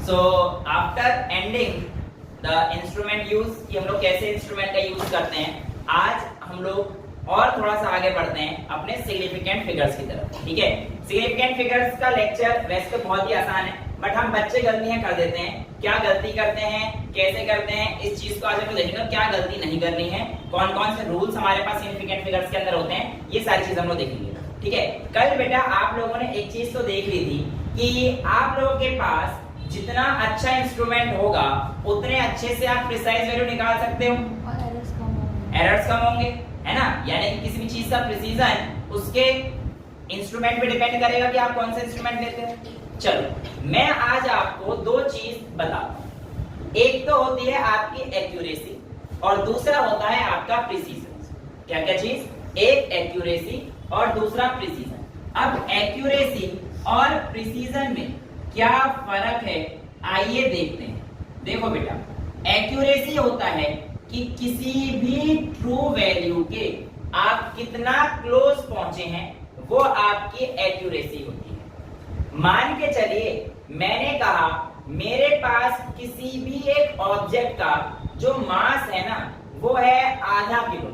So after ending the instrument use कि हम लोग कैसे इंस्ट्रूमेंट का यूज करते हैं, आज हम लोग और थोड़ा सा आगे बढ़ते हैं अपने सिग्निफिकेंट फिगर्स की तरफ। ठीक है, सिग्निफिकेंट फिगर्स का लेक्चर वैसे तो बहुत ही आसान है, बट हम बच्चे गलतियां कर देते हैं। क्या गलती करते हैं, कैसे करते हैं, इस चीज को आज हम देखेंगे। क्या गलती नहीं करनी है, कौन कौन से रूल्स हमारे पास सिग्निफिकेंट फिगर्स के अंदर होते हैं, ये सारी चीज हम लोग देखेंगे। ठीक है, कल बेटा आप लोगों ने एक चीज तो देख ली थी कि आप लोगों के पास जितना अच्छा इंस्ट्रूमेंट होगा उतने अच्छे से आप प्रिसाइज वैल्यू निकाल सकते हो और एरर्स कम होंगे, है ना। यानी कि किसी भी चीज का प्रिसीजन उसके इंस्ट्रूमेंट पे डिपेंड करेगा कि आप कौन सा इंस्ट्रूमेंट लेते हो। चलो मैं आज आपको दो चीज बताता हूं। एक तो होती है आपकी एक्यूरेसी और दूसरा होता है आपका प्रिसीजन। क्या क्या चीज, एक एक्यूरेसी और दूसरा प्रिसीजन। अब एक्यूरेसी और प्रिसीजन में क्या फर्क है, आइए देखते हैं। देखो बेटा, एक्यूरेसी होता है कि किसी भी ट्रू वैल्यू के आप कितना क्लोज पहुंचे हैं वो आपकी एक्यूरेसी होती है। मान के चलिए मैंने कहा मेरे पास किसी भी एक ऑब्जेक्ट का जो मास है ना वो है आधा किलो।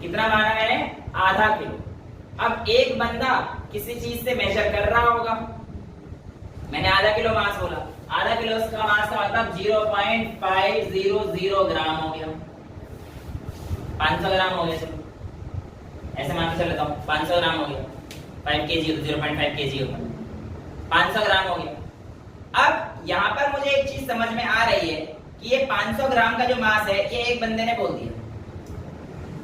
कितना माना मैंने, आधा किलो। अब एक बंदा किसी चीज से मेजर कर रहा होगा, मैंने आधा किलो मास बोला, आधा किलो का मास का मतलब 0.500 ग्राम हो गया, 500 ग्राम हो गया। चलो ऐसे मान के चल लेता हूँ, 500 ग्राम हो गया, 5 केजी तो 0.5 केजी होगा, 500 ग्राम हो गया। अब यहाँ पर मुझे एक चीज समझ में आ रही है कि ये 500 ग्राम का जो मास है ये एक बंदे ने बोल दिया,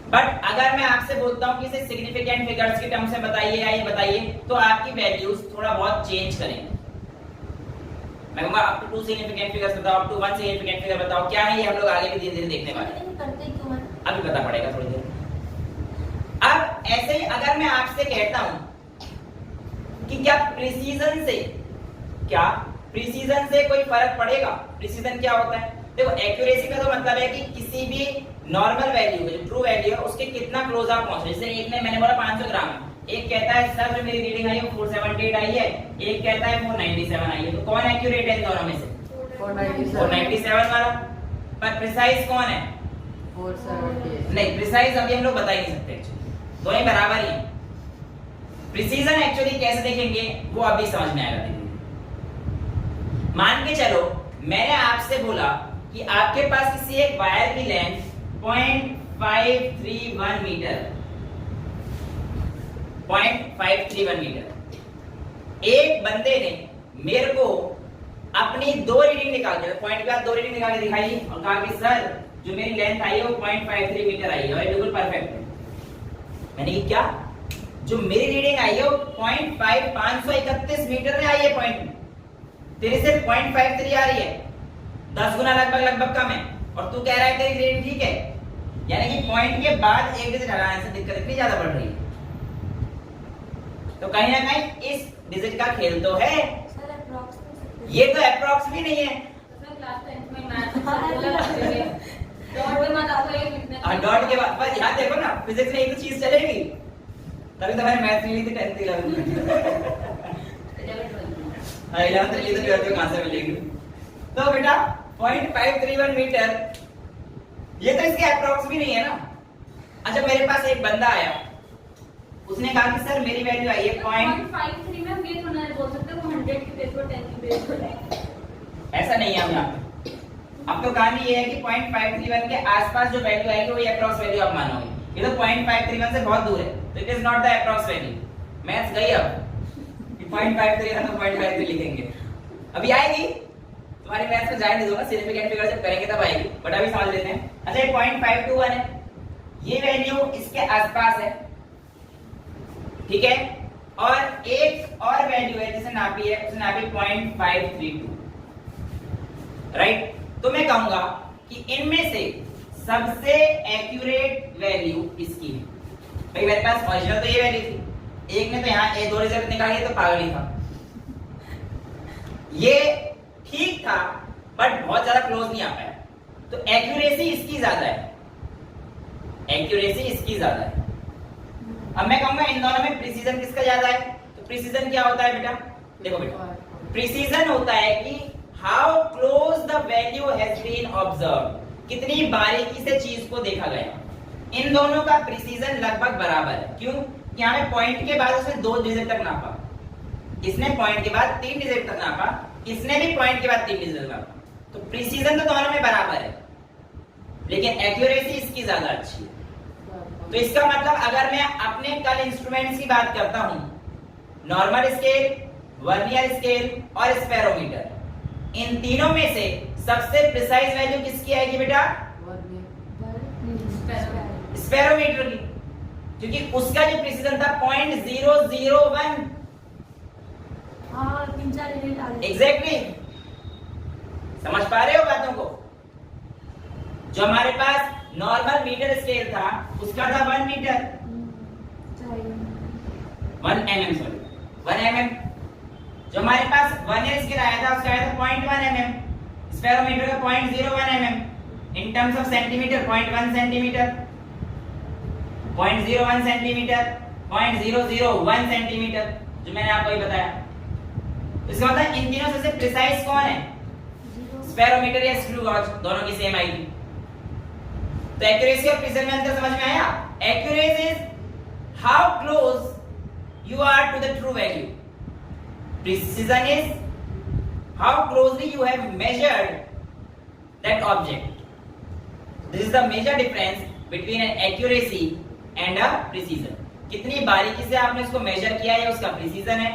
बट अगर मैं आपसे बोलता हूँ कि इसे सिग्निफिकेंट फिगर्स के टर्म से बताइए या ये बताइए, तो आपकी वैल्यूज थोड़ा बहुत चेंज करेंगे। मैं कहूंगा अप टू 2 सिग्निफिकेंट फिगर्स बताओ, अप टू 1 सिग्निफिकेंट फिगर बताओ। क्या है ये हम लोग आगे भी धीरे धीरे देखने वाले हैं, अभी पता पड़ेगा थोड़ी देर। अब ऐसे ही अगर मैं आपसे कहता हूं कि क्या प्रिसीजन से कोई फर्क पड़ेगा। प्रिसीजन क्या होता है, देखो एक्यूरेसी का तो मतलब है कि किसी भी नॉर्मल वैल्यू जो ट्रू वैल्यू है उसके कितना क्लोज आप पहुंचे। जैसे एक ने मैंने बोला 500 ग्राम, एक कहता है सर जो मेरी रीडिंग आई है 478 आई है, एक कहता है 497 आई है, तो कौन एक्यूरेट है इन दोनों में से? 497 वाला। पर प्रिसाइज कौन है? 478। नहीं, प्रिसाइज अभी हम लोग बता ही नहीं सकते, दोनों ही बराबर ही है। प्रिसीजन एक्चुअली कैसे देखेंगे वो अभी समझ में आएगा। मान के चलो मैंने आपसे बोला कि आपके पास किसी एक वायर की लेंथ 0.531 मीटर, 0.531 मीटर। एक बंदे ने मेरे को अपनी दो रीडिंग निकाल के, पॉइंट के बाद दो रीडिंग निकाल के दिखाई और कहा कि सर जो मेरी लेंथ आई है वो 0.53 मीटर आई है और बिल्कुल परफेक्ट है। मैंने कहा क्या, जो मेरी रीडिंग आई है वो 531 मीटर में आई है पॉइंट, तेरे से 0.53 आ रही है, 10 गुना लगभग कम है, और तू कह रहा है तेरी रीडिंग ठीक है। यानी कि पॉइंट के बाद एक डिजिट हटाने से दिक्कत इतनी ज्यादा बढ़ रही है। तो कहीं ना कहीं इस डिजिट का खेल तो है। ये तो अप्रॉक्स भी नहीं है, डॉट के बाद बस याद देखो ना, फिजिक्स में एक तो चीज चलेगी, तभी तो मैंने मैथ नहीं ली थी 10th 11th में। 11th ली तो 12th में कहां से मिलेगी। तो बेटा 0.531 मीटर ये तो इसके अप्रॉक्स भी नहीं है ना। अच्छा मेरे पास एक बंदा आया, उसने कहा कि सर मेरी वैल्यू आई है 0.53 में ये थोड़ा बोल सकते हो 100 की बेस पर 10 की बेस पर। ऐसा नहीं है हम यहाँ पे। अब तो कहानी ये है कि 0.531 के आसपास जो वैल्यू आएगी वो अप्रॉक्स वैल्यू आप मानोगे। ये तो 0.531 से बहुत दूर है, तो it is not the approx value. Maths गई अब कि 0.53 है तो 0.53 लिखेंगे, अभी आएगी तुम्हारी मैथ्स में जाए नहीं दूंगा, सिग्निफिकेंट फिगर जब करेंगे तब आएगी, बट अभी समझ लेते हैं। अच्छा ये 0.521 है, ये वैल्यू इसके आसपास है, ठीक है। और एक और वैल्यू है जिसे नापी है, उसे नापी 0.532, राइट। तो मैं कहूंगा कि इनमें से सबसे एक्यूरेट वैल्यू इसकी है। भाई मेरे पास ओरिजिनल तो ये वैल्यू थी, एक ने तो यहाँ ए दो रिजल्ट निकाली तो पागल ही था। ये ठीक था बट बहुत ज्यादा क्लोज नहीं आ पाया, तो एक्यूरेसी इसकी ज्यादा है, एक्यूरेसी इसकी ज्यादा है। अब मैं कहूंगा इन दोनों में प्रिसीजन किसका ज्यादा है। तो प्रिसीजन क्या होता है बेटा, देखो बेटा, प्रिसीजन होता है कि वैल्यू हैज बीन ऑब्जर्व्ड, कितनी बारीकी से चीज को देखा गया। इन दोनों का प्रिसीजन लगभग बराबर है। क्यों? यहाँ में पॉइंट के बाद उसने 2 डिजिट तक नापा, इसने पॉइंट के बाद 3 डिजिट तक नापा, इसने भी पॉइंट के बाद 3 डिजिट तक नापा, तो प्रिसीजन तो दोनों में बराबर है, लेकिन एक्यूरेसी इसकी ज्यादा अच्छी है। तो इसका मतलब अगर मैं अपने कल इंस्ट्रूमेंट्स की बात करता हूं, नॉर्मल स्केल, वर्नियर स्केल और स्पेरोमीटर, इन तीनों में से सबसे प्रिसाइज वैल्यू किसकी आएगी बेटा? स्पेरोमीटर की, क्योंकि उसका जो प्रिसीजन था 0.001। हाँ, 3-4 यूनिट आगे। एग्जैक्टली, समझ पा रहे हो बातों को? जो हमारे पास नॉर्मल मीटर स्केल था उसका था 1 मीटर, 1 mm, सॉरी 1 mm। जो हमारे पास वर्नियर स्केल आया था उसका आया था 0.1 mm, स्पेरोमीटर का 0.01 mm, in terms of centimetre 0.1 centimetre, 0.01 centimetre, 0.001 centimetre, जो मैंने आपको ही बताया। इसका मतलब इन तीनों से प्रिसाइज कौन है? स्पेरोमीटर या स्क्रू गॉज, दोनों की सेम आएगी। तो एक्यूरेसी और प्रिसीजन में अंतर समझ में आया? Accuracy is how close you are to the true value, precision is how closely you have measured that object. This is the major difference between an accuracy and a precision. कितनी बारीकी से आपने इसको मेजर किया है उसका precision है,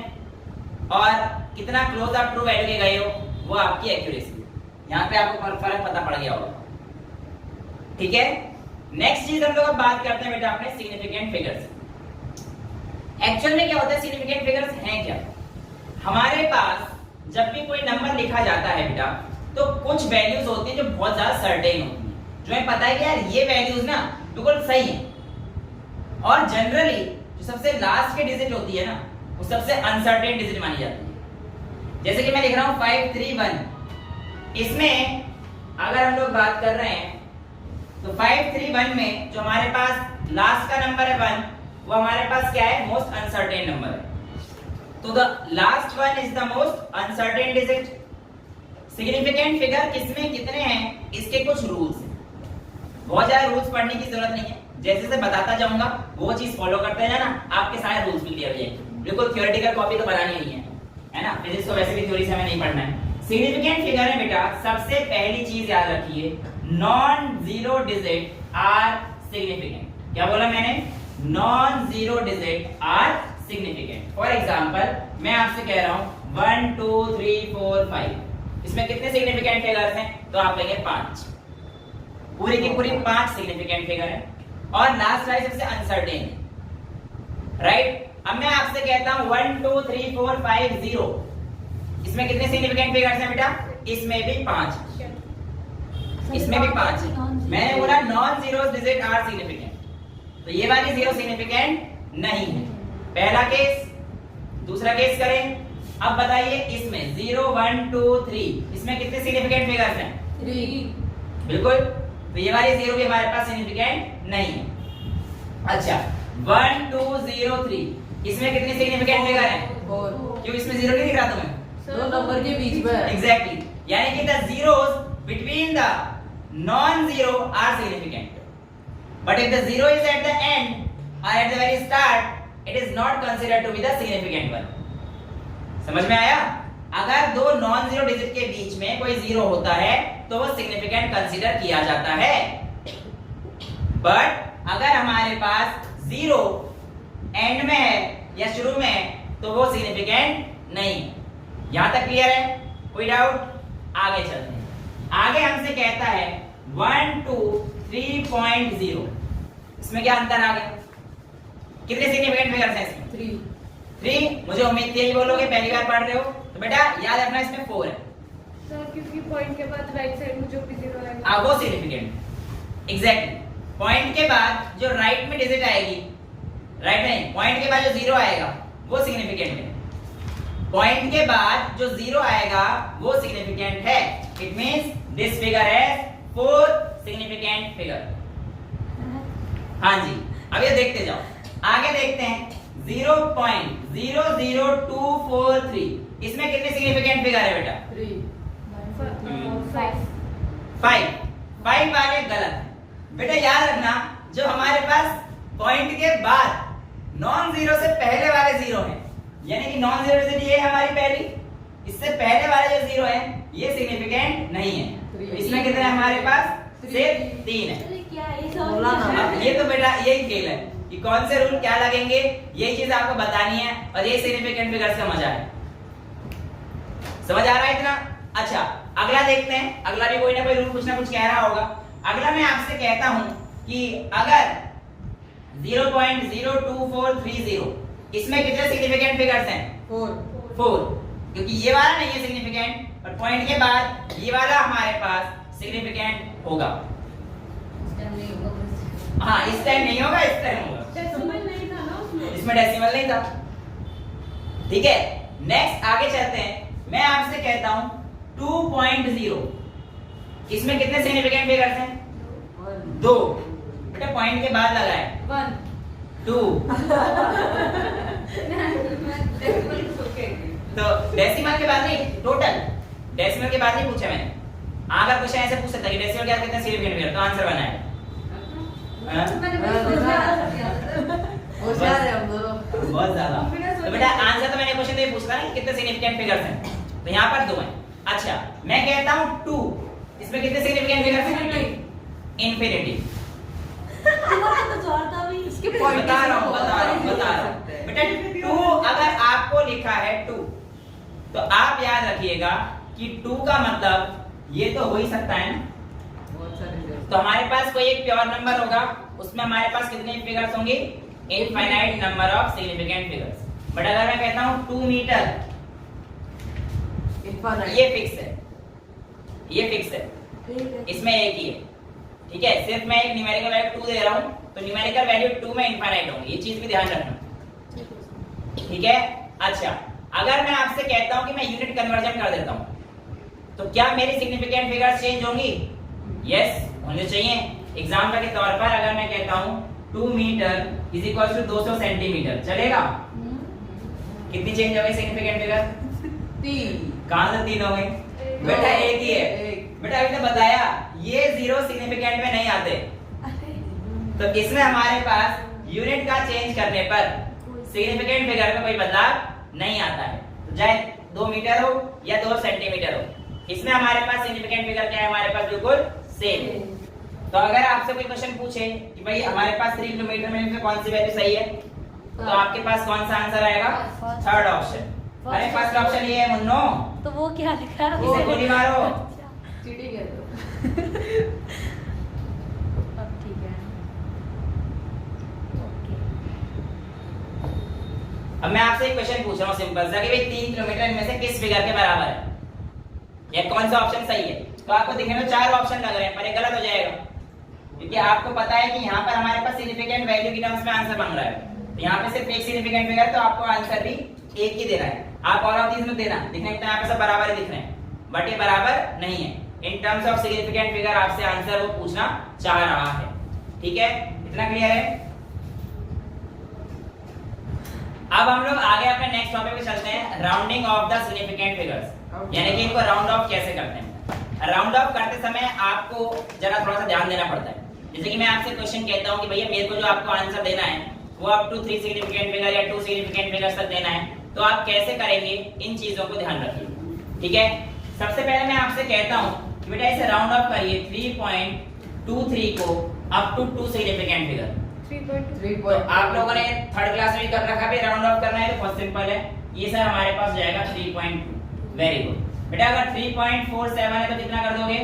और कितना क्लोज आप ट्रू वैल्यू के गए हो वो आपकी एक्यूरेसी है। यहाँ पे आपको फर्क पता पड़ गया होगा, ठीक है। नेक्स्ट चीज हम लोग अब बात करते हैं बेटा अपने सिग्निफिकेंट फिगर्स। एक्चुअल में क्या होता है, सिग्निफिकेंट फिगर्स हैं क्या? हमारे पास जब भी कोई नंबर लिखा जाता है बेटा, तो कुछ वैल्यूज होती है जो बहुत ज्यादा सर्टेन होती है, जो हमें पता है कि यार ये वैल्यूज ना बिल्कुल सही है। और जनरली जो सबसे लास्ट की डिजिट होती है ना, वो सबसे अनसर्टेन डिजिट मानी जाती है। जैसे कि मैं लिख रहा हूं 531, इसमें अगर हम लोग बात कर रहे हैं तो 531 में जो हमारे पास लास्ट का नंबर है 1, वो हमारे पास क्या है? मोस्ट अनसर्टेन नंबर है। तो the last one is the most uncertain digit. Significant figure किसमें कितने हैं, इसके कुछ रूल्स हैं। बहुत ज्यादा रूल्स पढ़ने की जरूरत नहीं है, जैसे जैसे बताता जाऊंगा वो चीज फॉलो करते जाना, आपके सारे रूल्स भी क्लियर हो जाएंगे। बिल्कुल थ्योरेटिकल कॉपी तो बनानी नहीं है ना, फिजिक्स को वैसे भी थ्योरी से हमें नहीं पढ़ना है। सिग्निफिकेंट फिगर है बेटा, सबसे पहली चीज याद रखिए, non zero digit are significant. क्या बोला मैंने? Non zero digit are significant. For example मैं आपसे कह रहा हूं 1 2 3 4 5, इसमें कितने सिग्निफिकेंट फिगर्स हैं? तो आप लेंगे 5, पूरी की पूरी 5 सिग्निफिकेंट फिगर है, और लास्ट वाली सबसे अनसर्टेन है, राइट। अब मैं आपसे कहता हूं 1 2 3 4 5 0, इसमें कितने सिग्निफिकेंट फिगर्स हैं बेटा? इसमें भी 5, इसमें भी 5 है। मैंने बोला non zero digit are significant, तो ये वाली जीरो सिग्निफिकेंट नहीं है। पहला केस। दूसरा केस करें, अब बताइए इसमें 0 1 2 3, इसमें कितने सिग्निफिकेंट फिगर्स हैं? 3। बिल्कुल, तो ये वाली जीरो भी हमारे पास सिग्निफिकेंट नहीं है। अच्छा 1 2 0 3, इसमें कितने सिग्निफिकेंट फिगर हैं? 4। क्यों इसमें जीरो नहीं दिख रहा तुम्हें? दो नंबर के बीच में। एग्जैक्टली, यानी कि the zeros between the non-zero are significant, but if the zero is at the end or at the very start, it is not considered to be the significant one. समझ में आया? अगर दो non zero digit के बीच में कोई zero होता है तो वो सिग्निफिकेंट कंसीडर किया जाता है, बट अगर हमारे पास जीरो एंड में है या शुरू में है तो वो सिग्निफिकेंट नहीं। यहां तक क्लियर है? कोई डाउट? आगे चलते हैं। आगे हमसे कहता है 1 2 3.0, इसमें क्या अंतर आ गया? कितने सिग्निफिकेंट फिगर्स हैं इसमें? 3। मुझे उम्मीद थी बोलोगे, पहली बार पढ़ रहे हो, तो बेटा याद रखना इसमें 4 है सर, क्योंकि पॉइंट के बाद राइट साइड में जो भी जीरो आएगा वो सिग्निफिकेंट। एग्जैक्टली, पॉइंट के बाद जो राइट में डिजिट आएगी, राइट नहीं, पॉइंट के बाद जो जीरो आएगा वो सिग्निफिकेंट है, पॉइंट के बाद जो जीरो आएगा वो सिग्निफिकेंट है। इट मींस दिस फिगर है 4 सिग्निफिकेंट फिगर। हाँ जी, अब ये देखते जाओ, आगे देखते हैं 0.00243, इसमें कितने सिग्निफिकेंट फिगर है बेटा? फाइव फाइव वाले गलत है बेटा। याद रखना जो हमारे पास पॉइंट के बाद नॉन जीरो से पहले वाले जीरो हैं, यानी कि नॉन जीरो से ये हमारी पहली, इससे पहले वाले जो जीरो है ये सिग्निफिकेंट नहीं है। तो इसमें कितने हैं हमारे पास? सिर्फ 3 है। अब ये तो बेटा यही खेल है कि कौन से रूल क्या लगेंगे, यही चीज आपको बतानी है और ये सिग्निफिकेंट फिगर से मजा है। समझ आ रहा है इतना? अच्छा अगला देखते हैं। अगला भी कोई ना कोई रूल कुछ ना कुछ कह रहा होगा। अगला मैं आपसे कहता हूं कि अगर 0.02430 इसमें कितने सिग्निफिकेंट फिगर्स हैं? 4, क्योंकि ये वाला नहीं है सिग्निफिकेंट और पॉइंट के बाद ये वाला हमारे पास सिग्निफिकेंट होगा। हाँ इस टाइम नहीं होगा, इस टाइम होगा। डेसिमल नहीं था ना उसमें, इसमें डेसिमल नहीं था। ठीक है नेक्स्ट आगे चलते हैं। मैं आपसे कहता हूं 2.0 इसमें कितने सिग्निफिकेंट फिगर्स हैं? 2। बेटा पॉइंट के बाद लगा है 2। तो डेसिमल के बाद नहीं, टोटल डेसिमल के बाद नहीं पूछा मैंने। अगर क्वेश्चन ऐसे पूछ सकता है कि डेसिमल के बाद कितने सिग्निफिकेंट फिगर, तो आंसर बनाए। बहुत ज्यादा। तो बेटा आंसर तो मैंने क्वेश्चन में पूछा ना कितने सिग्निफिकेंट फिगर्स हैं, तो यहाँ पर 2 हैं। अच्छा मैं कहता हूँ 2 इसमें कितने सिग्निफिकेंट फिगर्स हैं? इन्फिनिटी। बता रहा हूँ बेटा 2 अगर आपको लिखा है 2 तो आप याद रखिएगा कि 2 का मतलब ये तो हो ही सकता है ना। तो हमारे पास कोई एक प्योर नंबर होगा, उसमें हमारे पास कितने फिगर्स होंगे? Infinite number of significant figures. But अगर मैं कहता हूं 2 मीटर, ये फिक्स है, ये फिक्स है, इसमें एक ही है। ठीक है सिर्फ मैं एक न्यूमेरिकल वैल्यू 2 दे रहा हूं, तो न्यूमेरिकल वैल्यू 2 में इनफाइनाइट होंगे, ये चीज भी ध्यान रखना। ठीक है अच्छा अगर मैं आपसे कहता हूं कि मैं यूनिट कन्वर्जन कर देता हूं तो क्या मेरी सिग्निफिकेंट फिगर्स चेंज होंगी? यस होने चाहिए। एग्जांपल के तौर पर अगर मैं कहता हूं 2 metre is equal to 200 centimetre, चलेगा? कितनी चेंज हो गई सिग्निफिकेंट फिगर? 3। कहां से 3 हो गई? बेटा एक ही है। बेटा अभी तो बताया ये 0 सिग्निफिकेंट में नहीं आते, तो इसमें हमारे पास यूनिट का चेंज करने पर सिग्निफिकेंट फिगर में कोई बदलाव नहीं आता है। तो चाहे 2 मीटर हो या 2 सेंटीमीटर हो, इसमें हमारे पास सिग्निफिकेंट फिगर क्या है? हमारे पास बिल्कुल सेम है। तो अगर आपसे कोई क्वेश्चन पूछे कि भाई हमारे पास 3 किलोमीटर में कौन सी वैल्यू सही है, तो आपके पास कौन सा आंसर आएगा? Third option. अरे फर्स्ट ऑप्शन ये है मुन्नो, तो वो क्या लिखा है? इसे गोली मारो। चीटिंग है तो। अब ठीक है। ओके अब मैं आपसे एक क्वेश्चन पूछ रहा हूँ सिंपल सा कि भाई 3 किलोमीटर इनमें से किस फिगर के बराबर है, या कौन सा ऑप्शन सही है? तो आपको दिखने में 4 ऑप्शन लग रहे हैं पर ये गलत हो जाएगा, क्योंकि आपको पता है कि यहाँ पर हमारे पास सिग्निफिकेंट वैल्यू की टर्म्स में आंसर बन रहा है, तो यहाँ पे सिर्फ एक सिग्निफिकेंट फिगर, तो आपको आंसर भी एक ही देना है। आप और ऑफ दीस में देना, दिखने में यहाँ पे सब बराबर ही दिख रहे हैं, बट ये बराबर नहीं है। In terms of significant figure आपसे आंसर वो पूछना चाह रहा है। ठीक है इतना क्लियर है? अब हम लोग आगे अपने नेक्स्ट टॉपिक पे चलते हैं, rounding off the significant figures, यानी कि इनको राउंड ऑफ कैसे करते हैं। राउंड ऑफ करते समय आपको जरा थोड़ा सा ध्यान देना पड़ता है। जैसे कि मैं आपसे क्वेश्चन कहता हूं कि भैया मेरे को जो आपको आंसर देना है वो अप टू 3 सिग्निफिकेंट फिगर या 2 सिग्निफिकेंट फिगर्स तक देना है, तो आप कैसे करेंगे इन चीजों को ध्यान रखिए। ठीक है सबसे पहले मैं आपसे कहता हूं कि बेटा इसे राउंड ऑफ करिए 3.23 को अप टू 2 सिग्निफिकेंट फिगर। 3.2 तो आप लोगों ने थर्ड क्लास में कर रखा है, राउंड ऑफ करना है तो बहुत सिंपल है, ये सर हमारे पास जाएगा 3.2। वेरी गुड बेटा, अगर 3.47 है तो कितना कर दोगे?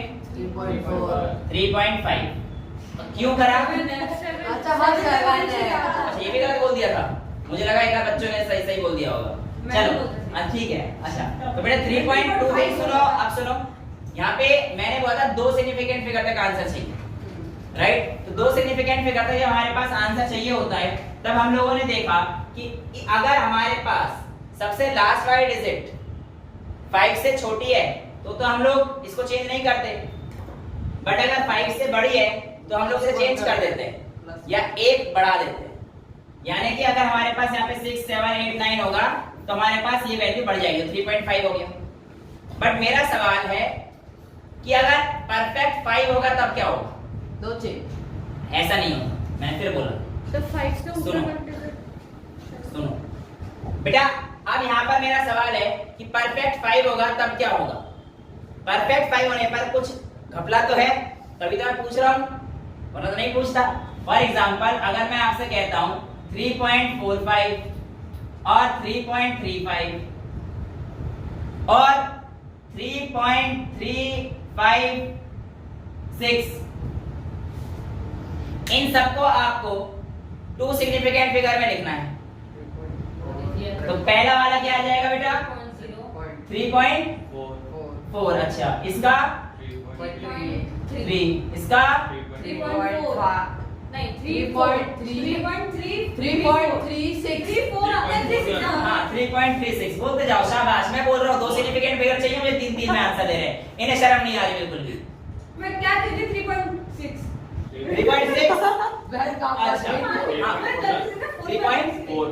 3.5। क्यों करा? अच्छा हाँ अच्छा ये भी गलत बोल दिया था, मुझे लगा एक आध बच्चों ने सही सही बोल दिया होगा। चलो ठीक है। अच्छा तो बेटा 3.2 भाई सुनो, अब सुनो, यहाँ पे मैंने बोला था 2 सिग्निफिकेंट फिगर तक आंसर चाहिए, राइट? तो 2 सिग्निफिकेंट फिगर तक जब हमारे पास आंसर चाहिए होता है, तब हम लोगों ने देखा कि अगर हमारे पास सबसे लास्ट वाली डिजिट 5 से छोटी है तो हम लोग इसको चेंज नहीं करते, बट अगर 5 से बड़ी है तो हम लोग इसे चेंज कर देते हैं या 1 बढ़ा देते हैं। यानी कि अगर हमारे पास यहाँ पे 6, 7, 8, 9 होगा तो हमारे पास ये वैल्यू बढ़ जाएगी, 3.5 हो गया। बट मेरा सवाल है कि अगर परफेक्ट 5 होगा तब क्या होगा? 2 6 ऐसा नहीं होगा, मैंने फिर बोला। तो 5 का ऊपर सुनो। मल्टीप्लाई सुनो बेटा, अब यहाँ पर मेरा सवाल है कि परफेक्ट 5 होगा तब क्या होगा? परफेक्ट 5 होने पर कुछ घपला तो है, तभी तो मैं पूछ रहा हूँ, वरना तो नहीं पूछता। फॉर एग्जांपल अगर मैं आपसे कहता हूँ 3.45 और 3.35 और 3.356, इन सबको आपको 2 सिग्निफिकेंट फिगर में लिखना है। तो पहला वाला क्या आ जाएगा बेटा? 3.4। अच्छा, इसका 3, इसका 3.5 नहीं 3.36 हाँ 3.36 बोलते जाओ, शाबाश। मैं बोल रहा हूँ 2 सिग्निफिकेंट फिगर चाहिए मुझे, 3 में आंसर दे रहे हैं। इन्हें शर्म नहीं आ रही बिल्कुल भी। मैं क्या कह रही थी 3.6 3.6 वह काम अच्छा, कर हाँ, 3.4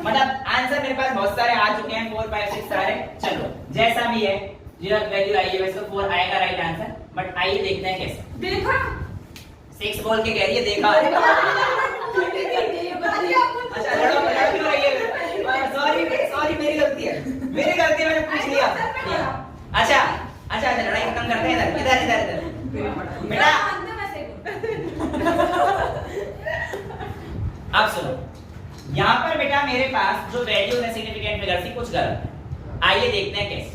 मतलब आंसर मेरे पास बहुत सारे आ चुके हैं, 4 5 6 सारे। चलो जैसा भी है, जीरो वैल्यू आई है, वैसे तो 4 आएगा राइट आंसर, बट आइए देखते हैं कैसे। देखा 6 बोल के कह रही है देखा। अच्छा लड़ो लड़ो क्यों रही है? सॉरी सॉरी, मेरी गलती है, मेरी गलती है, मैंने पूछ लिया। अच्छा अच्छा अच्छा, लड़ाई खत्म करते हैं। इधर इधर इधर बेटा, अब सुनो, यहाँ पर बेटा मेरे पास जो वैल्यूज है सिग्निफिकेंट फिगर की कुछ गलत है। आइए देखते हैं कैसे।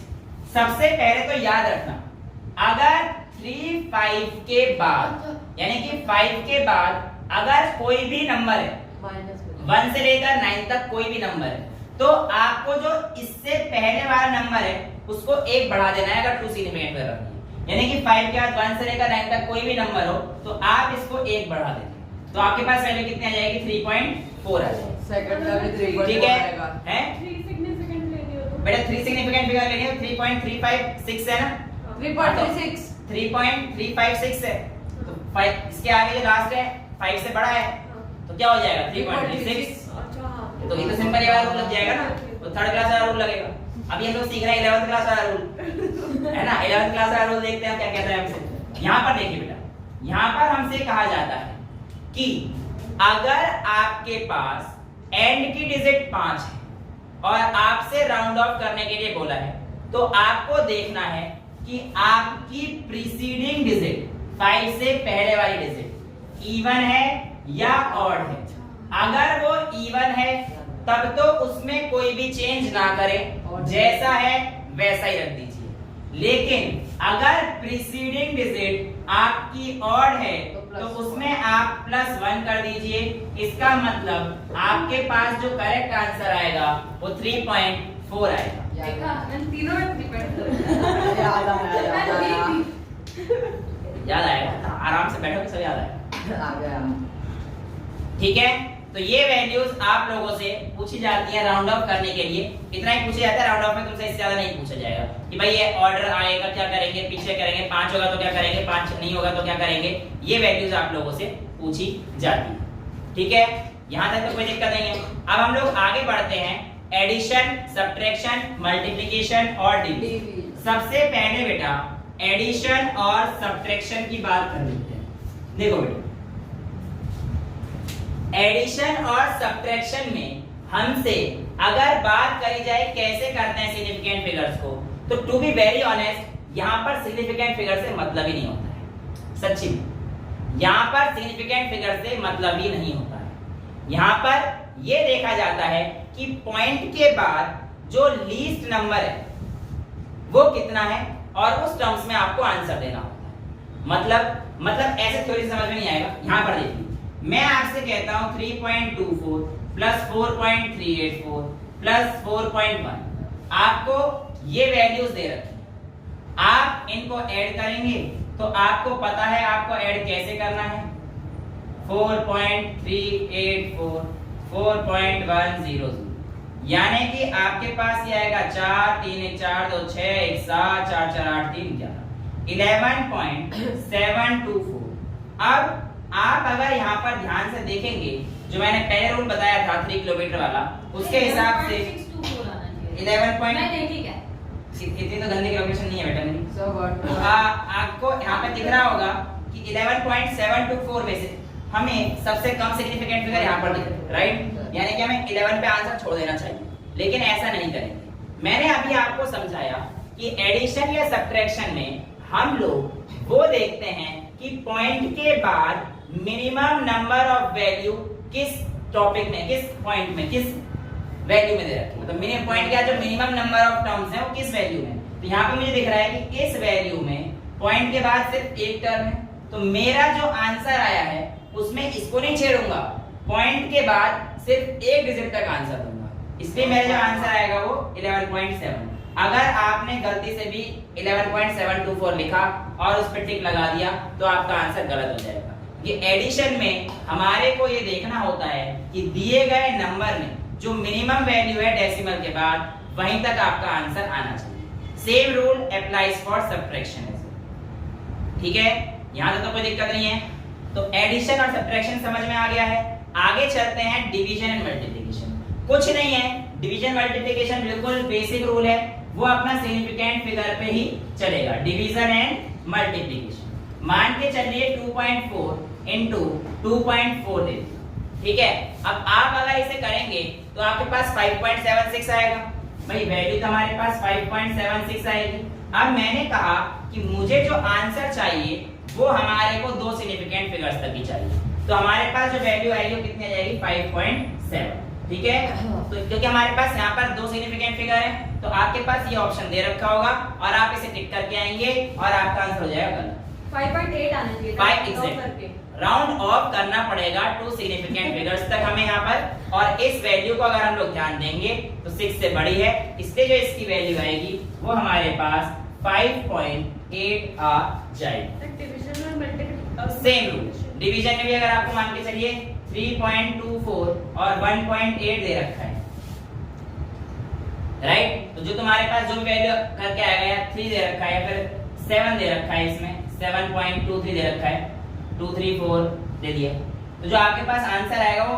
सबसे पहले तो याद रखना, अगर 3 5 के बाद यानी कि 5 के बाद अगर कोई भी नंबर है 1 से लेकर 9 तक कोई भी नंबर है, तो आपको जो इससे पहले वाला नंबर है उसको 1 बढ़ा देना है अगर 2 सिग्निफिकेंट फिगर रखनी है। यानी कि 5 के बाद 1 से लेकर 9 तक कोई भी नंबर हो तो आप इसको 1 बढ़ा देंगे, तो आपके पास वैल्यू कितनी आ जाएगी? 3.4 आ जाएगी। सेकंड का भी 3 ठीक है? हैं 3 सिग्निफिकेंट लेनी हो तो बेटा 3 सिग्निफिकेंट फिगर लेनी है, 3.356 है ना? 3.36 3.356 है, तो 5 इसके आगे जो लास्ट है 5 से बड़ा है, तो क्या हो जाएगा? 3.36। अच्छा हाँ तो ये तो सिंपल ये वाला रूल लग जाएगा ना, तो थर्ड क्लास वाला रूल लगेगा। अभी हम लोग सीख रहे हैं 11th क्लास वाला रूल, है ना? 11th क्लास वाला रूल देखते हैं क्या कहता है हमसे। यहाँ पर देखिए बेटा, यहाँ पर हमसे कहा जाता है कि अगर आपके पास एंड की डिजिट 5 है और आपसे राउंड ऑफ करने के लिए बोला है, तो आपको देखना है कि आपकी प्रीसीडिंग डिजिट 5 से पहले वाली डिजिट इवन है या ऑड है। अगर वो इवन है तब तो उसमें कोई भी चेंज ना करें, जैसा है वैसा ही रख दीजिए। लेकिन अगर प्रीसीडिंग डिजिट आपकी ऑड है तो उसमें आप +1 कर दीजिए। इसका मतलब आपके पास जो करेक्ट आंसर आएगा वो 3.4 आएगा। देखा मैंने तीनों में प्रिपेयर याद आया याद आएगा, आराम से बैठो सब याद आएगा। आ गया। ठीक है, तो ये वैल्यूज आप लोगों से पूछी जाती है राउंड ऑफ करने के लिए। इतना ही पूछा जाता है, राउंड ऑफ में तुमसे इससे ज्यादा नहीं पूछा जाएगा कि भाई ये ऑर्डर आएगा क्या करेंगे, पीछे करेंगे, 5 होगा तो क्या करेंगे, 5 नहीं होगा तो क्या करेंगे। ये वैल्यूज आप लोगों से पूछी जाती है। ठीक है, यहाँ तक तो कोई दिक्कत नहीं है। अब हम लोग आगे बढ़ते हैं, एडिशन, सब्ट्रैक्शन, मल्टीप्लिकेशन और डिवीजन। सबसे पहले बेटा एडिशन और सब्ट्रैक्शन की बात कर लेते हैं। देखो बेटा, एडिशन और सब्ट्रैक्शन में हमसे अगर बात करी जाए कैसे करते हैं सिग्निफिकेंट फिगर्स को, तो टू बी वेरी ऑनेस्ट यहाँ पर सिग्निफिकेंट फिगर से मतलब ही नहीं होता है। सच्ची में यहाँ पर सिग्निफिकेंट फिगर से मतलब ही नहीं होता है। यहाँ पर ये देखा जाता है कि पॉइंट के बाद जो लीस्ट नंबर है वो कितना है और उस टर्म्स में आपको आंसर देना होता है। मतलब ऐसे थ्योरी समझ में नहीं आएगा। यहाँ पर देखिए, मैं आपसे कहता हूं 3.24 प्लस 4.384 प्लस 4.1, आपको ये वैल्यूज दे रखी है, आप इनको ऐड करेंगे तो आपको पता है आपको ऐड कैसे करना है। 4.384 4.100, यानी कि आपके पास ये आएगा 4 3 1 4 2 6 1 7 4 4 8 3 11 11.724। अब आप अगर यहाँ पर ध्यान से देखेंगे, जो मैंने पहले रूल बताया था 3 किलोमीटर वाला, उसके हिसाब से 11 नहीं ठीक है इतनी तो गंदी कैलकुलेशन नहीं है बेटा मेरी। So what? आपको यहाँ पे दिख रहा होगा कि 11.724 में से हमें सबसे कम सिग्निफिकेंट फिगर यहाँ पर दिख रहा है, राइट? यानी कि हमें 11 पे आंसर छोड़ देना चाहिए, लेकिन ऐसा नहीं करेंगे। मैंने अभी आपको समझाया कि एडिशन या सब्ट्रैक्शन में हम लोग वो देखते हैं कि पॉइंट के बाद मिनिमम नंबर ऑफ वैल्यू किस टॉपिक में, किस पॉइंट में, किस वैल्यू में दे रखी है। मतलब मिनिमम पॉइंट का जो मिनिमम नंबर ऑफ टर्म्स है वो किस वैल्यू में। तो यहाँ पे मुझे दिख रहा है कि इस वैल्यू में पॉइंट के बाद सिर्फ एक टर्म है, तो मेरा जो आंसर आया है उसमें इसको नहीं छेड़ूंगा, पॉइंट के बाद सिर्फ एक डिजिट तक आंसर दूंगा, इसलिए मेरा जो आंसर आएगा वो 11.7। अगर आपने गलती से भी 11.724 लिखा और उस पर टिक लगा दिया तो आपका आंसर गलत हो जाएगा। ये एडिशन में हमारे को ये देखना होता है कि दिए गए नंबर में जो मिनिमम वैल्यू है डेसिमल के बाद वहीं तक आपका आंसर आना चाहिए। Same rule applies for subtraction, ठीक है? यहां तक तो कोई दिक्कत नहीं है। तो एडिशन और सब्ट्रैक्शन समझ में आ गया है। आगे चलते हैं डिवीजन एंड मल्टीप्लिकेशन। कुछ नहीं है, डिवीजन मल्टीप्लिकेशन बिल्कुल बेसिक रूल है, वो अपना सिग्निफिकेंट फिगर पे ही चलेगा। डिवीजन एंड मल्टीप्लिकेशन मान के चलिए 2.4 into 2.4 दे, ठीक है? अब आप अगर इसे करेंगे तो आपके पास 5.76 आएगा। भाई वैल्यू तो हमारे पास 5.76 आएगी। अब मैंने कहा कि मुझे जो आंसर चाहिए वो हमारे को दो सिग्निफिकेंट फिगर्स तक ही चाहिए, तो हमारे पास जो वैल्यू आएगी वो कितनी आ जाएगी? 5.7, ठीक है? तो क्योंकि हमारे पास यहाँ पर दो सिग्निफिकेंट फिगर है तो आपके पास ये ऑप्शन दे रखा होगा और आप इसे टिक करके आएंगे और आपका आंसर हो जाएगा गलत। 5.8 आना चाहिए 5 एग्जैक्ट राउंड ऑफ करना पड़ेगा टू सिग्निफिकेंट फिगर्स तक हमें यहाँ पर, और इस वैल्यू को अगर हम लोग ध्यान देंगे तो 6 से बड़ी है, इसलिए जो इसकी वैल्यू आएगी वो हमारे पास 5.8 आ जाएगी। डिवीजन और मल्टीप्लिकेशन सेम रूल डिवीजन में भी अगर आपको मान के चलिए 3.24 और 1.8 दे रखा है, राइट? तो जो तुम्हारे पास जो वैल्यू करके आएगा, 3 दे रखा है या फिर 7 दे रखा है, इसमें 7.23 दे रखा है, 234 दे दिया, तो जो आपके पास आंसर आएगा वो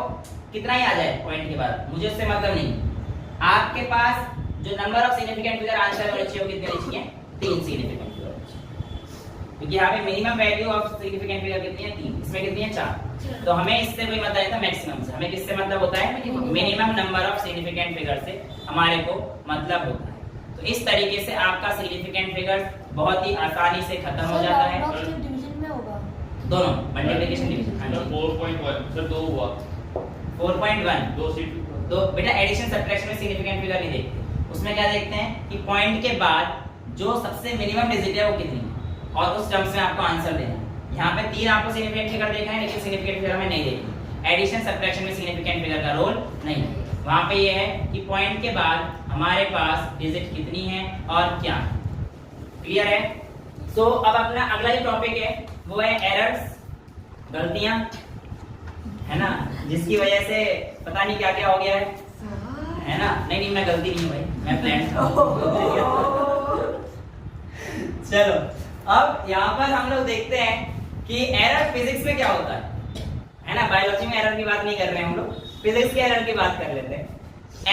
कितना ही आ जाए पॉइंट के बाद, मुझे उससे मतलब नहीं। आपके पास जो number of significant figure answer होने चाहिए वो कितने होने चाहिए? 3 सिग्निफिकेंट फिगर, क्योंकि यहाँ पे minimum value of significant figure कितनी है? 3, इसमें कितनी है? 4। तो हमें इससे कोई मतलब नहीं था मैक्सिमम से, हमें किससे मतलब होता है? Minimum number of significant figure से हमारे को मतलब होता है। तो इस तरीके से आपका सिग्निफिकेंट फिगर बहुत ही आसानी से खत्म हो जाता है। डिवीजन में होगा दोनों मल्टीप्लिकेशन डिवीजन। सर 4.1 सर 2 हुआ 4.1 2 सीट तो बेटा एडिशन सब्ट्रैक्शन में सिग्निफिकेंट फिगर नहीं देखते, उसमें क्या देखते हैं कि पॉइंट के बाद जो सबसे मिनिमम डिजिट है वो कितनी है और उस टर्म्स में आपको आंसर देना है। यहाँ पे 3 आपको सिग्निफिकेंट फिगर देखा है, लेकिन सिग्निफिकेंट फिगर हमें नहीं देखी। एडिशन सब्ट्रैक्शन में सिग्निफिकेंट फिगर का रोल नहीं है, वहां पे ये है कि पॉइंट के बाद हमारे पास डिजिट कितनी है और क्या। क्लियर है? सो अब अपना अगला जो टॉपिक है वो है एरर्स, गलतियां, है ना, जिसकी वजह से पता नहीं क्या क्या हो गया है ना? नहीं मैं गलती नहीं भाई, मैं प्लान चलो अब यहाँ पर हम लोग देखते हैं कि एरर फिजिक्स में क्या होता है ना? बायोलॉजी में एरर की बात नहीं कर रहे हैं हम लोग, फिजिक्स के एरर की बात कर लेते हैं।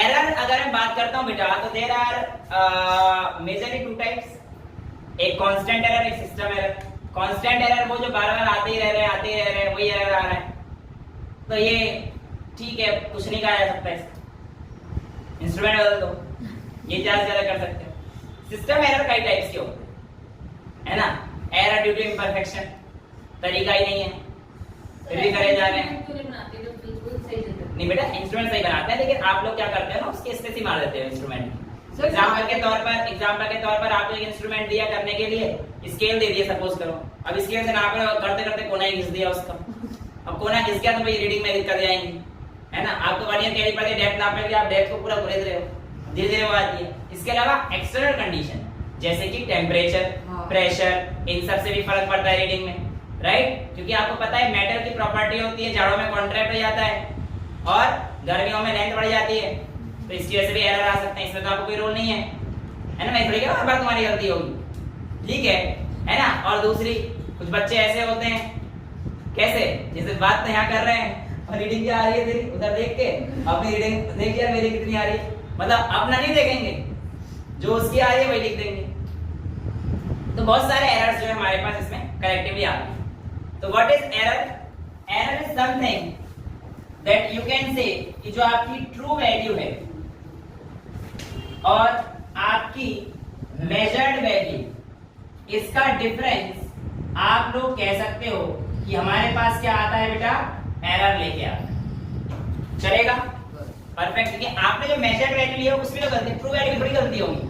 एरर अगर मैं बात करता हूँ बेटा तो देयर आर मेजरली 2 टाइप्स, एक कांस्टेंट एरर, एक सिस्टम एरर। कांस्टेंट एरर वो जो बार-बार आते ही रह रहे हैं, वही एरर आ रहा है, तो ये ठीक है, कुछ नहीं कहा जा सकता इसका, इंस्ट्रूमेंट बदल दो, ये ज्यादा कर सकते हो। सिस्टम एरर कई टाइप्स के होते हैं, है ना? एरर ड्यू टू इम्परफेक्शन, तरीका ही नहीं है, फिर भी करे जा रहे हैं। नहीं बेटा इंस्ट्रूमेंट सही बनाते हैं, लेकिन आप लोग क्या करते हैं ना, उसके स्पेस ही मार देते हैं इंस्ट्रूमेंट। एग्जांपल के तौर पर आपको एक इंस्ट्रूमेंट दिया करने के लिए, स्केल दे दिया सपोज करो, अब स्केल से नाप करते करते कोना ही घिस दिया उसका, अब कोना घिस गया तो भाई रीडिंग में दिक्कत जाएंगी, है ना? आपको वर्नियर कैलिपर से डेप्थ नापने के लिए आप डेप्थ को पूरा घुरेद रहे हो, धीरे धीरे वो आती है। इसके अलावा एक्सटर्नल कंडीशन जैसे कि टेम्परेचर, प्रेशर, इन सब से भी फर्क पड़ता है रीडिंग में, राइट? क्योंकि आपको पता है मेटल की प्रॉपर्टी होती है, जाड़ों में कॉन्ट्रैक्ट हो जाता है और गर्मियों में लेंथ बढ़ जाती है, तो इसकी वजह से भी एरर आ सकते हैं। इसमें तो आपको कोई रोल नहीं है ना? मैं थोड़ी हर बार तुम्हारी गलती होगी, ठीक है ना? और दूसरी, कुछ बच्चे ऐसे होते हैं, कैसे, जैसे बात तो यहाँ कर रहे हैं और रीडिंग क्या आ रही है तेरी, उधर देख के अपनी रीडिंग देख यार मेरी कितनी आ रही है, मतलब अपना नहीं देखेंगे, जो उसकी आ रही है वही लिख देंगे। तो बहुत सारे एरर्स जो है हमारे पास इसमें कलेक्टिवली आ रहे हैं। तो what is error? Error is something that you can say कि जो आपकी ट्रू वैल्यू है और आपकी मेजर्ड वैल्यू, इसका डिफरेंस आप लोग कह सकते हो कि हमारे पास क्या आता है बेटा? एरर लेके आता है। चलेगा? परफेक्ट। देखिए आपने जो मेजर्ड वैल्यू लिया उसमें तो गलती, ट्रू वैल्यू थोड़ी गलती होगी।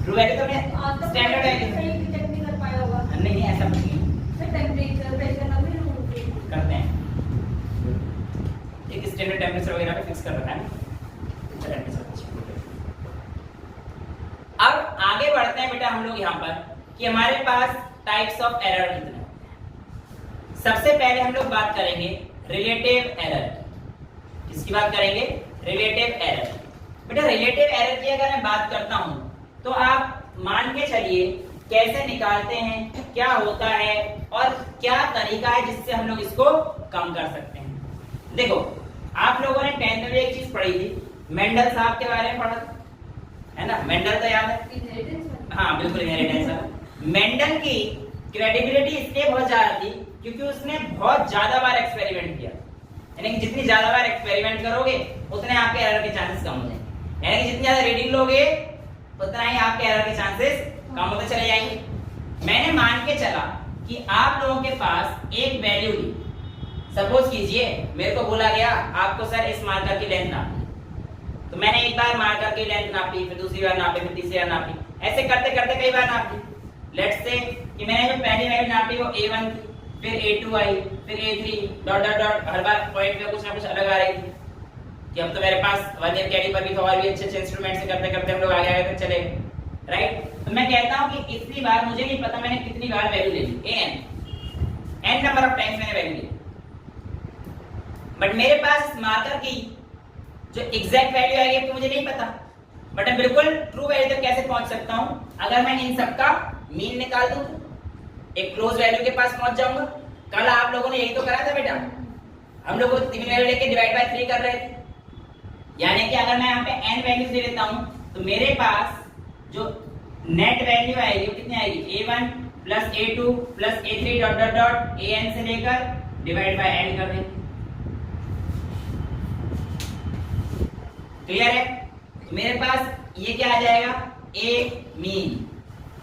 ट्रू वैल्यू तो मैं स्टैंडर्ड वैल्यू डिटेक्ट नहीं कर पाया होगा। नहीं, ऐसा कुछ नहीं फिर टेंपरेचर प्रेशर ना भी करते हैं। एक स्टैंडर्ड टेंपरेचर वगैरह पे फिक्स कर रखा है। अब आगे बढ़ते हैं बेटा हम लोग यहाँ पर कि हमारे पास टाइप्स ऑफ एरर कितने हैं। सबसे पहले हम लोग बात करेंगे रिलेटिव एरर। किसकी बात करेंगे? Relative error. बेटा रिलेटिव एरर की अगर मैं बात करता हूं तो आप मान के चलिए कैसे निकालते हैं, क्या होता है और क्या तरीका है जिससे हम लोग इसको कम कर सकते हैं। देखो आप लोगों ने 10th में एक चीज पढ़ी थी, मेंडल साहब के बारे में पढ़ा था, है ना? मेंडल तो याद है? हाँ बिल्कुल, इनहेरिटेंस। मेंडल की क्रेडिबिलिटी इसलिए बहुत ज्यादा थी क्योंकि उसने बहुत ज्यादा बार एक्सपेरिमेंट किया। यानी कि जितनी ज्यादा बार एक्सपेरिमेंट करोगे उतने आपके एरर के चांसेस कम हो जाएंगे। यानी कि जितनी ज्यादा रीडिंग लोगे उतना ही आपके एरर के चांसेस कम होते चले जाएंगे। मैंने मान के चला कि आप लोगों के पास एक वैल्यू दी, सपोज कीजिए मेरे को बोला गया आपको सर इस मार्कर की लेंथ नापनी, तो मैंने एक बार मार्कर की लेंथ नापी, फिर दूसरी बार नापी, फिर तीसरी बार नापी, ऐसे करते करते कई बार नापी। लेट्स से कि मैंने जो पहली वैल्यू नापी वो A1 थी, फिर A2 आई, फिर A3 डॉट डॉट डॉट, हर बार पॉइंट में कुछ ना कुछ अलग आ रही थी कि अब तो मेरे पास वर्नियर कैलिपर भी था और भी अच्छे इंस्ट्रूमेंट से करते करते हम लोग आगे आगे तक चले, राइट? तो मैं कहता हूं कि इतनी बार, मुझे नहीं पता मैंने कितनी बार वैल्यू ले ली, n नंबर ऑफ टाइम्स मैंने वैल्यू ली, बट मेरे पास इस मार्कर की जो एग्जैक्ट वैल्यू आएगी तो मुझे नहीं पता, बट मैं बिल्कुल ट्रू वैल्यू तक कैसे पहुंच सकता हूं? अगर मैं इन सबका मीन निकाल दूं, एक क्लोज वैल्यू के पास पहुंच जाऊंगा। कल आप लोगों ने यही तो करा था बेटा, हम लोग 3 वैल्यू लेके डिवाइड बाय 3 कर रहे थे। यानी कि अगर मैं यहाँ पे n वैल्यूज ले लेता हूं तो मेरे पास जो नेट वैल्यू आएगी वो कितनी आएगी? A1 plus A2 plus A3 dot dot dot an से लेकर डिवाइड बाय n कर देंगे। क्लियर है? तो मेरे पास ये क्या आ जाएगा? A mean.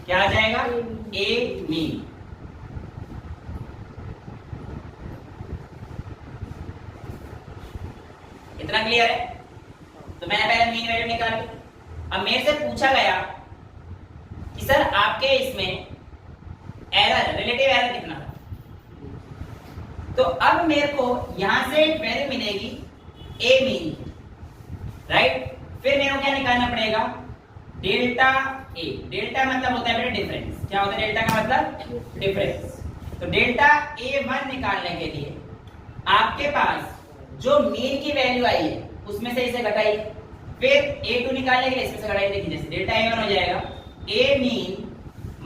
क्या आ जाएगा? A mean. इतना क्लियर है? तो मैंने पहले मीन वैल्यू निकाली। अब मेरे से पूछा गया कि सर आपके इसमें एरर, रिलेटिव एरर कितना था? तो अब मेरे को यहां से वैल्यू मिलेगी A मीन, राइट? फिर मेरे को क्या निकालना पड़ेगा? Delta A। डेल्टा मतलब होता है बेटा डिफरेंस। क्या होता है डेल्टा का मतलब? डिफरेंस। तो डेल्टा A1 निकालने के लिए आपके पास जो मीन की वैल्यू आई है उसमें से इसे घटाइए, फिर A2 निकालने के लिए इसमें से घटाइए। देखिए जैसे डेल्टा A1 हो जाएगा A mean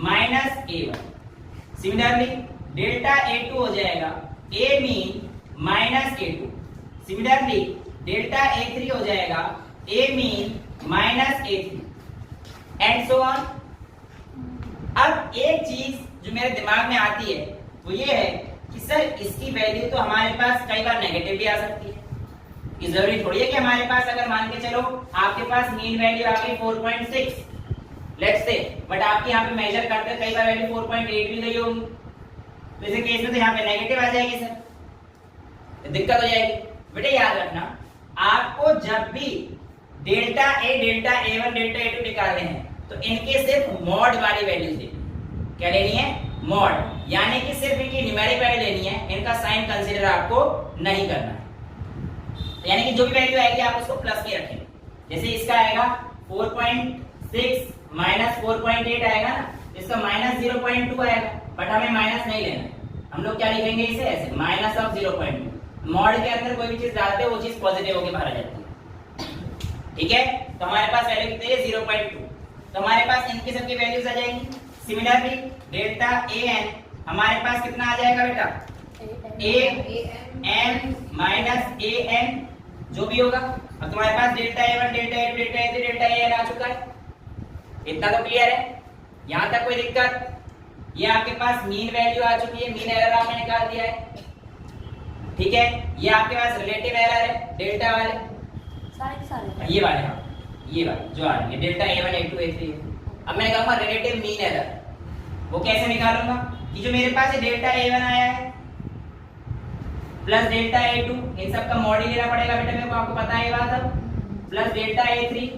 minus A1, similarly delta A2 हो जाएगा A mean minus A2, similarly delta A3 हो जाएगा A mean minus A3 and so on. अब एक चीज जो मेरे दिमाग में आती है वो ये है कि सर इसकी वैल्यू तो हमारे पास कई बार नेगेटिव भी आ सकती है। ये जरूरी थोड़ी है कि हमारे पास, अगर मान के चलो आपके पास मीन वैल्यू आ गई 4.6 लेट्स से, बट आपके यहाँ पे मेजर करते कई बार वैल्यू 4.8 भी गई होगी, तो इस केस में तो यहाँ पे नेगेटिव आ जाएगी सर, तो दिक्कत हो जाएगी। बेटा याद रखना, आपको जब भी delta A, delta A1, delta A2 निकालने हैं तो इनके सिर्फ मॉड वाली वैल्यूज लेनी। क्या लेनी है? मॉड। यानी कि सिर्फ इनकी न्यूमेरिक वैल्यू लेनी है, इनका साइन कंसीडर आपको नहीं करना है। यानी कि जो भी वैल्यू आएगी आप उसको प्लस में रखेंगे। जैसे इसका आएगा 4.6 माइनस 4.8 आएगा ना, इसका माइनस 0.2 आएगा, बट हमें माइनस नहीं लेना। हम लोग क्या लिखेंगे इसे? ऐसे माइनस ऑफ 0.2। मॉड के अंदर कोई भी चीज डालते हैं वो चीज पॉजिटिव होकर बाहर आ जाती है, ठीक है? तो हमारे पास वैल्यू कितनी है? 0.2। तो हमारे पास इनकी सबकी वैल्यूज आ जाएंगी। सिमिलरली डेल्टा an हमारे पास कितना आ जाएगा बेटा? an माइनस an जो भी होगा। अब तुम्हारे पास delta A1, delta A2, delta A3, delta an आ चुका है। इतना तो क्लियर है? यहां तक कोई दिक्कत? ये आपके पास मीन वैल्यू आ चुकी है, मीन एरर आपने निकाल दिया है, ठीक है। ये आपके पास रिलेटिव एरर है, डेल्टा वाले सारे ये वाले, हाँ ये वाले जो आ रही है डेल्टा A1 A2 A3। अब मैंने कहा रिलेटिव मीन एरर, वो कैसे निकालूंगा कि जो मेरे पास डेल्टा A1 आया है प्लस डेल्टा A2, इन सब का मॉड ही लेना पड़ेगा बेटा मेरे को, आपको पता है ये बात। अब plus delta A3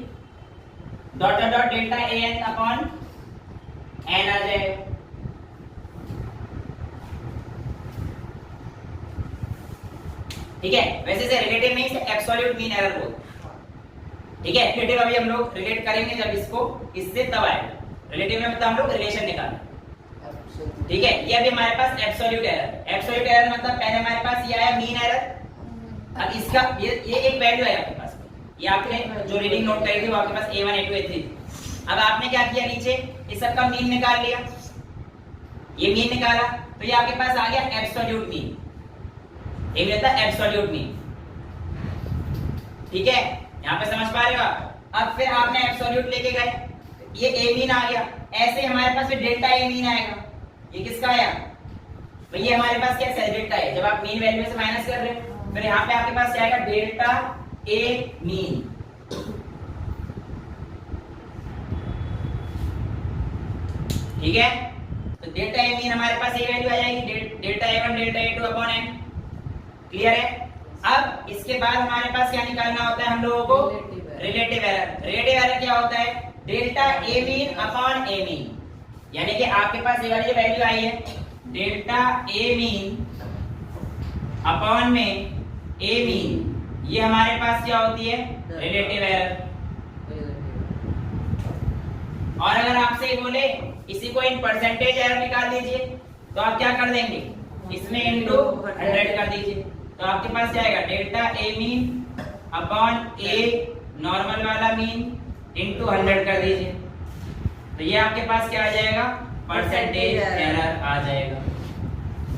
dot dot delta AN upon n आ जाएगा। ठीक है, वैसे से relative means absolute mean error बोल, ठीक है। रिलेटिव अभी हम लोग रिलेट करेंगे जब इसको इससे तब आएगा। रिलेटिव में मतलब हम लोग रिलेशन निकालें, ठीक है। ये अभी हमारे पास एब्सोल्यूट एरर, एब्सोल्यूट एरर मतलब पहले हमारे पास ये आया मीन एरर, अब इसका ये एक वैल्यू है आपके पास, ये आपने जो रीडिंग नोट करी थी वो आपके पास A1 A2 A3। अब आपने क्या किया, नीचे इस सब का मीन निकाल लिया, ये मीन निकाला तो ये आपके पास आ गया एब्सोल्यूट मीन, ये मिलता है एब्सोल्यूट मीन, ठीक है। यहाँ पे समझ पा रहे हो आप? अब फिर आपने एब्सोल्यूट लेके गए, ये A मीन आ गया, ऐसे हमारे पास फिर डेल्टा A मीन आएगा। ये किसका आया भाई? ये हमारे पास क्या है, डेल्टा है। जब आप मीन वैल्यू से माइनस कर रहे हो फिर यहाँ पे आपके पास क्या आएगा, डेल्टा A मीन, ठीक है। तो डेल्टा A मीन हमारे पास ये वैल्यू आ जाएगी, delta A1 delta A2 upon n, clear है। अब इसके बाद हमारे पास क्या निकालना होता है हम लोगों को, रिलेटिव एरर। रिलेटिव एरर क्या होता है, delta A mean upon A mean, यानी कि आपके पास ये वाली जो वैल्यू आई है डेल्टा A मीन अपॉन में A मीन, ये हमारे पास क्या होती है, रिलेटिव एरर। और अगर आपसे बोले इसी को इन परसेंटेज एरर निकाल दीजिए तो आप क्या कर देंगे, इसमें इनटू 100 कर दीजिए, तो आपके पास क्या आएगा, delta A mean upon A normal वाला मीन इनटू 100 कर दीजिए, तो ये आपके पास क्या आ जाएगा, परसेंटेज एरर आ जाएगा।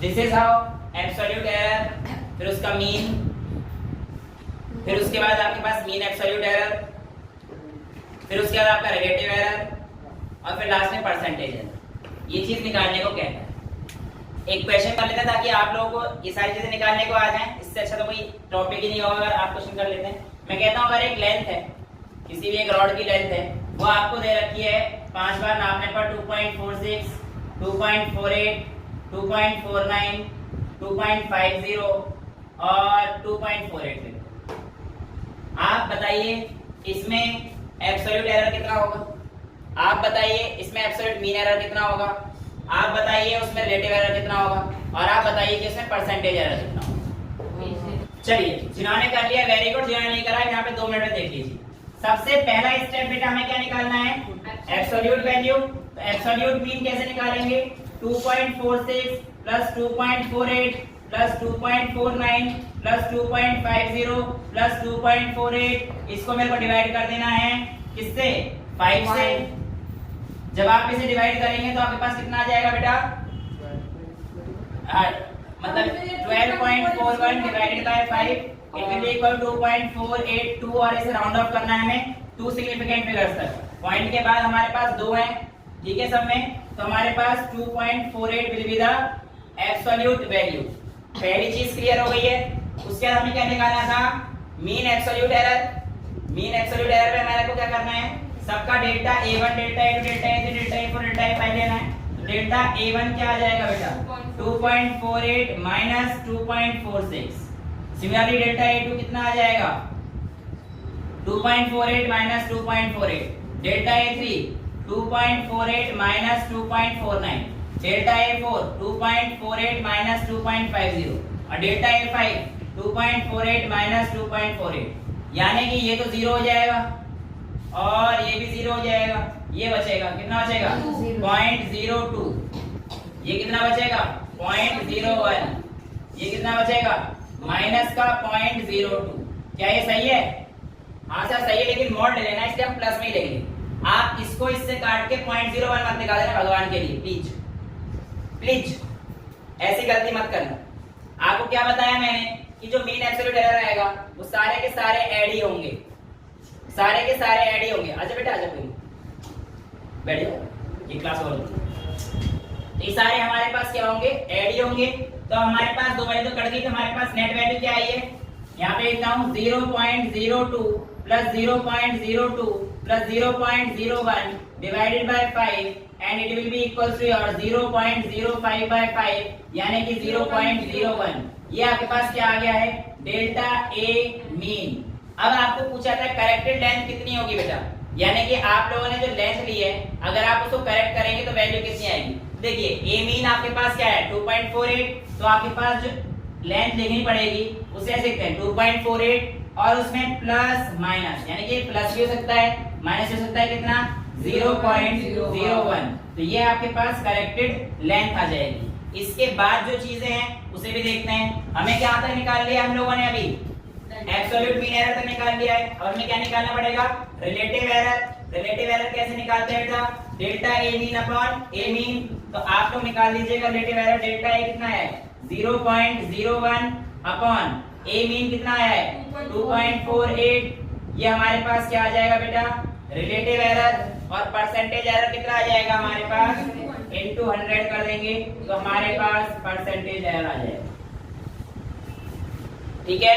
This is how absolute error, फिर उसका मीन, फिर उसके बाद आपके पास मीन एब्सोल्यूट एरर, फिर उसके बाद आपका रिलेटिव एरर, और फिर लास्ट में परसेंटेज एरर। ये चीज निकालने को कहते हैं। एक क्वेश्चन कर लेते हैं ताकि आप लोगों को ये सारी चीजें निकालने को आ जाए, इससे अच्छा तो कोई टॉपिक ही नहीं होगा अगर आप क्वेश्चन कर लेते हैं। मैं कहता हूँ अगर एक लेंथ है, किसी भी एक रॉड की लेंथ है, वो आपको दे रखी है 5 बार नापने पर 2.46, 2.48, 2.49, 2.50 और 2.48। आप बताइए इसमें एब्सोल्यूट एरर कितना होगा, आप बताइए इसमें एब्सोल्यूट मीन एरर कितना होगा, आप बताइए उसमें रिलेटिव एरर कितना होगा, और आप बताइए कि उसमें परसेंटेज एरर कितना होगा। चलिए, जिन्होंने कर लिया वेरी गुड, जिन्होंने नहीं करा यहाँ पे 2 मिनट में देख लीजिए। सबसे पहला स्टेप बेटा हमें क्या निकालना है, एब्सोल्यूट वैल्यू। तो एब्सोल्यूट मीन कैसे निकालेंगे, 2.46 प्लस 2.48 प्लस 2.49 प्लस 2.50 प्लस 2.48, इसको मेरे को डिवाइड कर देना है किससे, 5 से। जब आप इसे डिवाइड करेंगे तो आपके पास कितना आ जाएगा बेटा, मतलब 12.41 divided by 5 it will equal 2.482, और इसे राउंड ऑफ करना है हमें 2 सिग्निफिकेंट फिगर्स तक। पॉइंट के बाद हमारे पास 2 हैं, ठीक है सब में, तो हमारे पास 2.48 will be the absolute value. पहली चीज क्लियर हो गई है। उसके बाद हमें क्या निकालना था, mean absolute error. Mean absolute error में हमारे को क्या करना है, सबका delta A1 delta A2 delta A3 delta A4 delta A5 लेना है। तो डेल्टा A1 क्या आ जाएगा बेटा, 2.48 माइनस 2.46। सिमिलरली डेल्टा A2 कितना आ जाएगा, 2.48 minus 2.48। Delta A3 2.48 minus 2.49। Delta A4 2.48 minus 2.50, और डेल्टा A5 2.48 माइनस 2.48। यानी कि ये तो 0 हो जाएगा और ये भी 0 हो जाएगा, ये बचेगा कितना बचेगा, 0.02। ये कितना बचेगा, 0.01। ये कितना बचेगा, माइनस का 0.02। क्या ये सही है, हाँ सर सही है, लेकिन मॉड ले लेना, इसलिए हम प्लस में ही लेंगे। आप इसको इससे काट के 0.01 मत निकाल देना भगवान के लिए, प्लीज प्लीज ऐसी गलती मत करना। आपको क्या बताया मैंने कि जो मीन एब्सोल्यूट एरर आएगा वो सारे के सारे ऐड ही होंगे, सारे के सारे ऐड ही होंगे। अच्छा बेटा आजा कोई, बैठ जाओ, ये क्लास और होगी। ये सारे हमारे पास क्या होंगे, ऐड ही होंगे। तो हमारे पास दो वैल्यू तो कट गई, तो हमारे पास नेट वैल्यू क्या आई है, यहाँ पे लिखता हूँ 0.02 plus 0.02 plus 0.01 divided by 5 and it will be equal to your 0.05 by 5 यानी कि 0.01। ये आपके पास क्या आ गया है, डेल्टा ए मीन। अब आपको पूछा था करेक्टेड लेंथ कितनी होगी बेटा, यानी कि आप लोगों ने जो लेंथ ली है अगर आप उसको करेक्ट करेंगे तो वैल्यू कितनी आएगी। देखिए ए मीन आपके पास क्या है 2.48, तो आपके पास जो लेंथ लिखनी पड़ेगी उसे ऐसे लिखते हैं 2.48 और उसमें प्लस माइनस, यानी कि प्लस भी हो सकता है माइनस हो सकता है, कितना 0.01। तो ये आपके पास करेक्टेड लेंथ आ जाएगी। इसके बाद जो चीजें हैं उसे भी देखते हैं। हमें क्या तक निकाल लिया हम लोगों ने, अभी एब्सोल्यूट मीन एरर तक निकाल लिया है, और हमें क्या निकालना पड़ेगा, रिलेटिव एरर। रिलेटिव एरर कैसे निकालते हैं बेटा, delta A mean upon A mean. तो आप लोग निकाल लीजिएगा रिलेटिव एरर, डेल्टा ए कितना है 0.01 अपॉन ए मीन कितना आया है 2.48। ये हमारे पास क्या आ जाएगा बेटा, रिलेटिव एरर, और परसेंटेज एरर कितना आ जाएगा हमारे पास इनटू 100 कर देंगे तो हमारे पास परसेंटेज एरर आ जाएगा। ठीक है,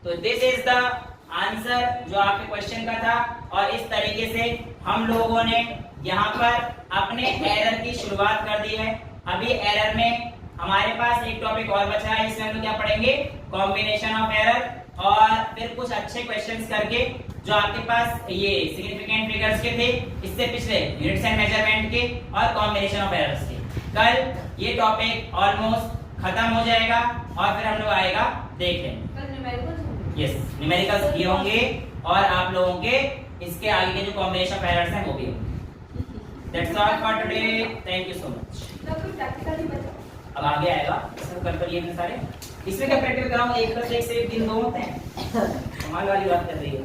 तो दिस इज द आंसर जो आपके क्वेश्चन का था, और इस तरीके से हम लोगों ने यहाँ पर अपने एरर की शुरुआत कर दी है। अभी एरर में हमारे पास एक टॉपिक और बचा है, इसमें हम क्या पढ़ेंगे, कॉम्बिनेशन ऑफ एरर, और फिर कुछ अच्छे क्वेश्चंस करके जो आपके पास ये सिग्निफिकेंट फिगर्स के थे, इससे पिछले यूनिट्स एंड मेजरमेंट के और कॉम्बिनेशन ऑफ एरर्स के। कल ये टॉपिक ऑलमोस्ट खत्म हो जाएगा और फिर हम लोग आएगा देखें यस न्यूमेरिकल्स ये होंगे, और आप लोगों के इसके आगे के जो कॉम्बिनेशन ऑफ एरर्स हैं वो भी होंगे। That's all for today, thank you so much. अब आगे आएगा सब कर कर ये सारे, इसमें क्या प्रैक्टिकल कराऊंगा, 1 + 1 से 1 3 2 होते हैं, कमाल वाली बात कर रही है।